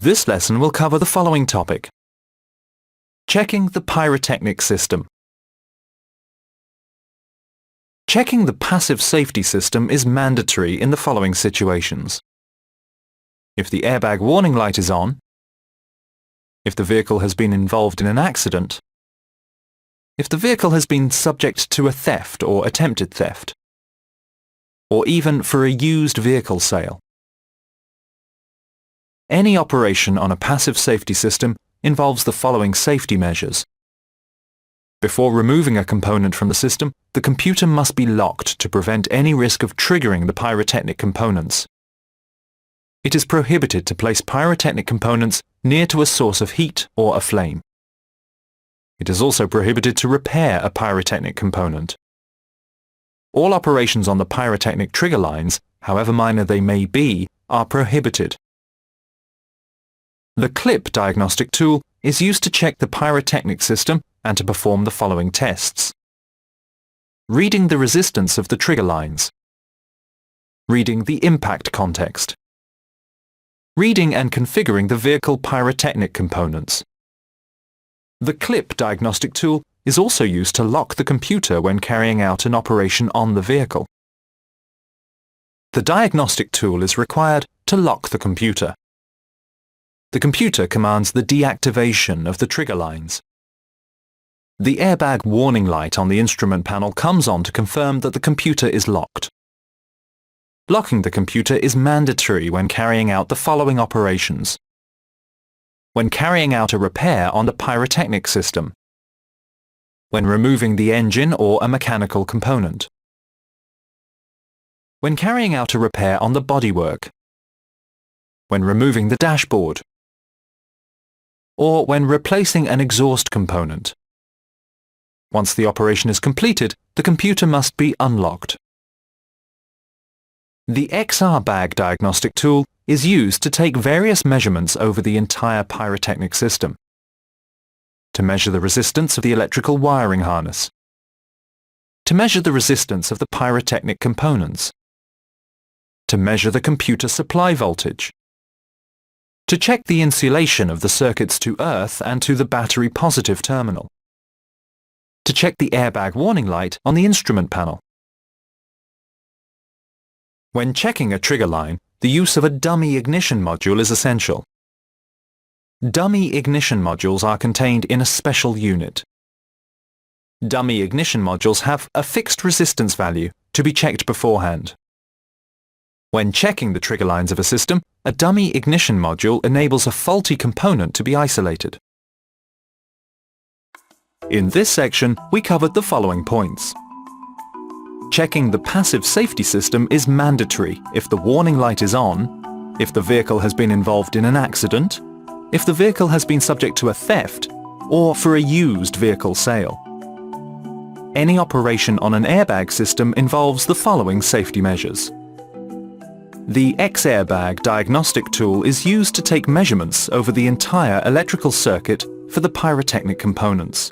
This lesson will cover the following topic: checking the pyrotechnic system. Checking the passive safety system is mandatory in the following situations: if the airbag warning light is on, if the vehicle has been involved in an accident, if the vehicle has been subject to a theft or attempted theft, or even for a used vehicle sale. Any operation on a passive safety system involves the following safety measures. Before removing a component from the system, the computer must be locked to prevent any risk of triggering the pyrotechnic components. It is prohibited to place pyrotechnic components near to a source of heat or a flame. It is also prohibited to repair a pyrotechnic component. All operations on the pyrotechnic trigger lines, however minor they may be, are prohibited. The clip diagnostic tool is used to check the pyrotechnic system and to perform the following tests: reading the resistance of the trigger lines, reading the impact context, reading and configuring the vehicle pyrotechnic components. The clip diagnostic tool is also used to lock the computer when carrying out an operation on the vehicle. The diagnostic tool is required to lock the computer. The computer commands the deactivation of the trigger lines. The airbag warning light on the instrument panel comes on to confirm that the computer is locked. Locking the computer is mandatory when carrying out the following operations: when carrying out a repair on the pyrotechnic system, when removing the engine or a mechanical component, when carrying out a repair on the bodywork, when removing the dashboard, or when replacing an exhaust component. Once the operation is completed, the computer must be unlocked. The XR bag diagnostic tool is used to take various measurements over the entire pyrotechnic system. To measure the resistance of the electrical wiring harness. To measure the resistance of the pyrotechnic components. To measure the computer supply voltage. To check the insulation of the circuits to earth and to the battery positive terminal. To check the airbag warning light on the instrument panel. When checking a trigger line, the use of a dummy ignition module is essential. Dummy ignition modules are contained in a special unit. Dummy ignition modules have a fixed resistance value to be checked beforehand. When checking the trigger lines of a system, a dummy ignition module enables a faulty component to be isolated. In this section, we covered the following points. Checking the passive safety system is mandatory if the warning light is on, if the vehicle has been involved in an accident, if the vehicle has been subject to a theft, or for a used vehicle sale. Any operation on an airbag system involves the following safety measures. The X-airbag diagnostic tool is used to take measurements over the entire electrical circuit for the pyrotechnic components.